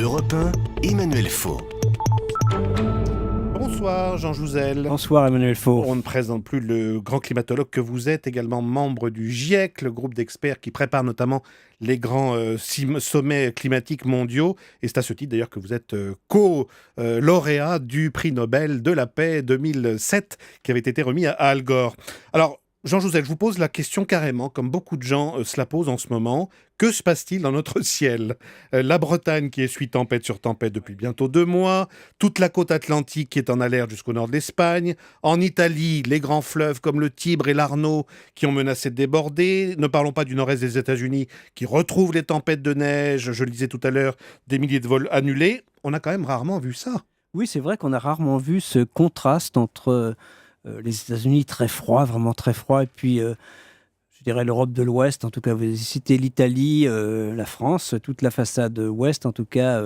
Europe 1, Emmanuel Faux. Bonsoir Jean Jouzel. Bonsoir Emmanuel Faux. On ne présente plus le grand climatologue que vous êtes, également membre du GIEC, le groupe d'experts qui prépare notamment les grands sommets climatiques mondiaux. Et c'est à ce titre d'ailleurs que vous êtes co-lauréat du prix Nobel de la paix 2007 qui avait été remis à Al Gore. Alors, Jean Jouzel, je vous pose la question carrément, comme beaucoup de gens se la posent en ce moment. Que se passe-t-il dans notre ciel ? La Bretagne qui essuie tempête sur tempête depuis bientôt 2 mois, toute la côte atlantique qui est en alerte jusqu'au nord de l'Espagne, en Italie, les grands fleuves comme le Tibre et l'Arno qui ont menacé de déborder, ne parlons pas du nord-est des États-Unis qui retrouvent les tempêtes de neige, je le disais tout à l'heure, des milliers de vols annulés. On a quand même rarement vu ça. Oui, c'est vrai qu'on a rarement vu ce contraste entre les États-Unis très froid, vraiment très froid, et puis je dirais l'Europe de l'Ouest, en tout cas vous avez cité l'Italie, la France, toute la façade ouest en tout cas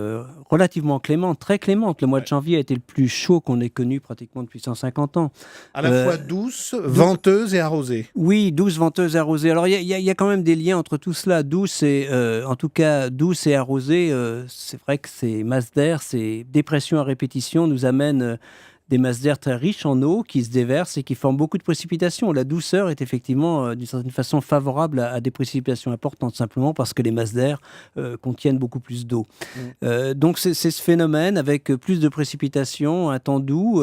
relativement clémente, très clémente. Le mois de janvier a été le plus chaud qu'on ait connu pratiquement depuis 150 ans. À la fois douce, venteuse et arrosée. Oui, douce, venteuse, arrosée. Alors il y a quand même des liens entre tout cela. Douce et en tout cas douce et arrosée, c'est vrai que ces masses d'air, ces dépressions à répétition nous amènent des masses d'air très riches en eau qui se déversent et qui forment beaucoup de précipitations. La douceur est effectivement d'une certaine façon favorable à des précipitations importantes, simplement parce que les masses d'air contiennent beaucoup plus d'eau. Donc c'est ce phénomène avec plus de précipitations, un temps doux.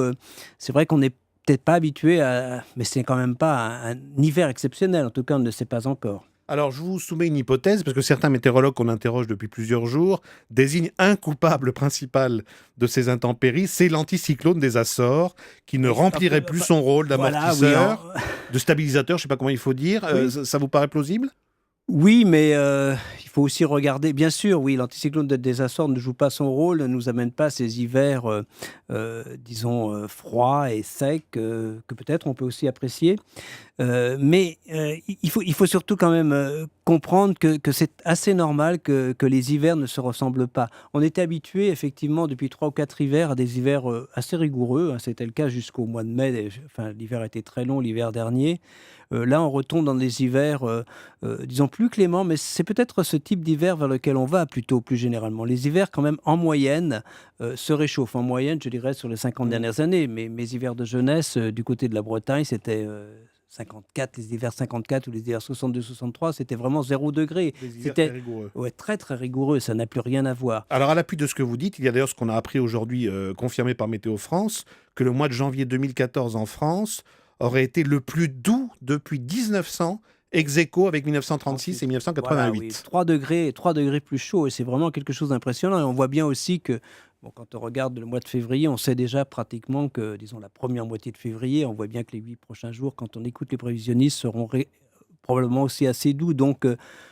C'est vrai qu'on n'est peut-être pas habitué à... Mais c'est quand même pas un hiver exceptionnel, en tout cas on ne le sait pas encore. Alors, je vous soumets une hypothèse, parce que certains météorologues qu'on interroge depuis plusieurs jours désignent un coupable principal de ces intempéries, c'est l'anticyclone des Açores, qui ne remplirait plus son rôle d'amortisseur, Voilà, de stabilisateur, je ne sais pas comment il faut dire. Ça vous paraît plausible ? Oui, mais il faut aussi regarder, bien sûr, oui, l'anticyclone des Açores ne joue pas son rôle, ne nous amène pas ces hivers, disons, froids et secs, que peut-être on peut aussi apprécier. Mais il faut surtout quand même comprendre que c'est assez normal que les hivers ne se ressemblent pas. On était habitué, effectivement, depuis 3 ou 4 hivers, à des hivers assez rigoureux. Hein, c'était le cas jusqu'au mois de mai. Enfin, l'hiver était très long l'hiver dernier. Là, on retombe dans des hivers, disons, plus cléments, mais c'est peut-être ce type d'hiver vers lequel on va plutôt, plus généralement. Les hivers, quand même, en moyenne, se réchauffent. En moyenne, je dirais, sur les 50 dernières années. Mais mes hivers de jeunesse, du côté de la Bretagne, c'était 54, les hivers 54 ou les hivers 62-63, c'était vraiment 0 degré. C'était très rigoureux. Ouais, très, très rigoureux. Ça n'a plus rien à voir. Alors, à l'appui de ce que vous dites, il y a d'ailleurs ce qu'on a appris aujourd'hui, confirmé par Météo France, que le mois de janvier 2014 en France aurait été le plus doux depuis 1900, ex aequo avec 1936 et 1988. Voilà, oui. 3 degrés plus chaud, et c'est vraiment quelque chose d'impressionnant. Et on voit bien aussi que, bon, quand on regarde le mois de février, on sait déjà pratiquement que, disons, la première moitié de février, on voit bien que les 8 prochains jours, quand on écoute les prévisionnistes, seront probablement aussi assez doux. Donc,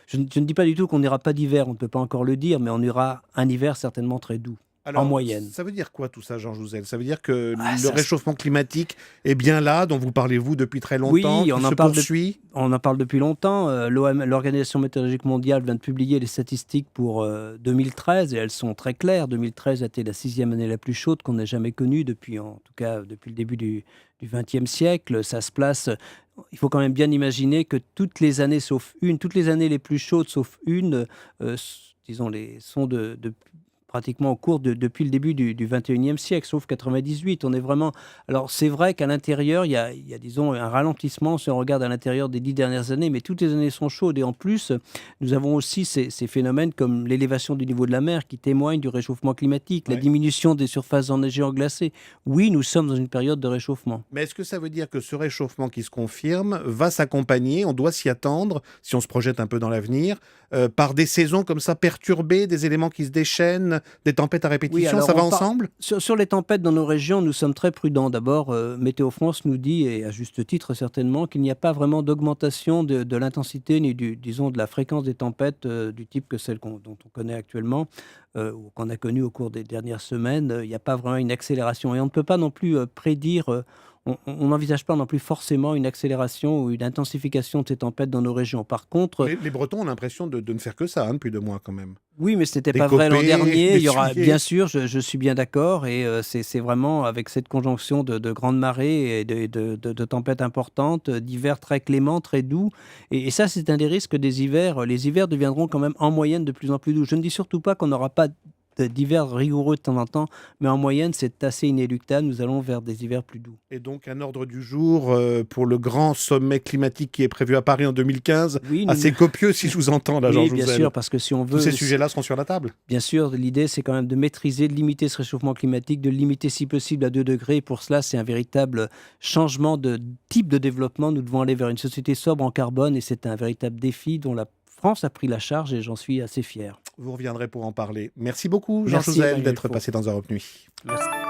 je ne dis pas du tout qu'on n'ira pas d'hiver, on ne peut pas encore le dire, mais on ira un hiver certainement très doux. Alors, en moyenne. Ça veut dire quoi tout ça, Jean Jouzel ? Ça veut dire que le réchauffement climatique est bien là, dont vous parlez, vous, depuis très longtemps, oui, on poursuit on en parle depuis longtemps. L'Organisation météorologique mondiale vient de publier les statistiques pour 2013, et elles sont très claires. 2013 a été la 6e année la plus chaude qu'on ait jamais connue, en tout cas depuis le début du XXe siècle. Ça se place... Il faut quand même bien imaginer que toutes les années les plus chaudes sauf une, disons, sont pratiquement au cours depuis le début du 21e siècle, sauf 98. On est vraiment... Alors, c'est vrai qu'à l'intérieur, il y a, disons, un ralentissement si on regarde à l'intérieur des 10 dernières années, mais toutes les années sont chaudes. Et en plus, nous avons aussi ces phénomènes comme l'élévation du niveau de la mer qui témoignent du réchauffement climatique, la diminution des surfaces enneigées ou glacées. Oui, nous sommes dans une période de réchauffement. Mais est-ce que ça veut dire que ce réchauffement qui se confirme va s'accompagner, on doit s'y attendre, si on se projette un peu dans l'avenir, par des saisons comme ça perturbées, des éléments qui se déchaînent, des tempêtes à répétition, ça va ensemble ? Sur les tempêtes dans nos régions, nous sommes très prudents. D'abord, Météo France nous dit, et à juste titre certainement, qu'il n'y a pas vraiment d'augmentation de l'intensité ni disons de la fréquence des tempêtes du type que celle dont on connaît actuellement, ou qu'on a connue au cours des dernières semaines. Il n'y a pas vraiment une accélération. Et on ne peut pas non plus prédire... On n'envisage pas non plus forcément une accélération ou une intensification de ces tempêtes dans nos régions. Par contre... Les Bretons ont l'impression de ne faire que ça depuis 2 mois quand même. Oui, mais ce n'était pas vrai l'an dernier. Il y aura, bien sûr, je suis bien d'accord. Et c'est vraiment avec cette conjonction de grandes marées et de tempêtes importantes, d'hivers très cléments, très doux. Et ça, c'est un des risques des hivers. Les hivers deviendront quand même en moyenne de plus en plus doux. Je ne dis surtout pas qu'on n'aura pas d'hivers rigoureux de temps en temps, mais en moyenne, c'est assez inéluctable. Nous allons vers des hivers plus doux. Et donc un ordre du jour pour le grand sommet climatique qui est prévu à Paris en 2015, Oui, assez copieux si je vous entends là, oui, Georges bien Jouzel. sûr, parce que si on veut... Tous ces sujets-là seront sur la table. Bien sûr, l'idée, c'est quand même de maîtriser, de limiter ce réchauffement climatique, de le limiter si possible à 2 degrés. Et pour cela, c'est un véritable changement de type de développement. Nous devons aller vers une société sobre en carbone et c'est un véritable défi dont la France a pris la charge et j'en suis assez fier. Vous reviendrez pour en parler. Merci beaucoup, Georges Merci, Jouzel, Emmanuel d'être Faux. passé dans Europe Nuit. Merci.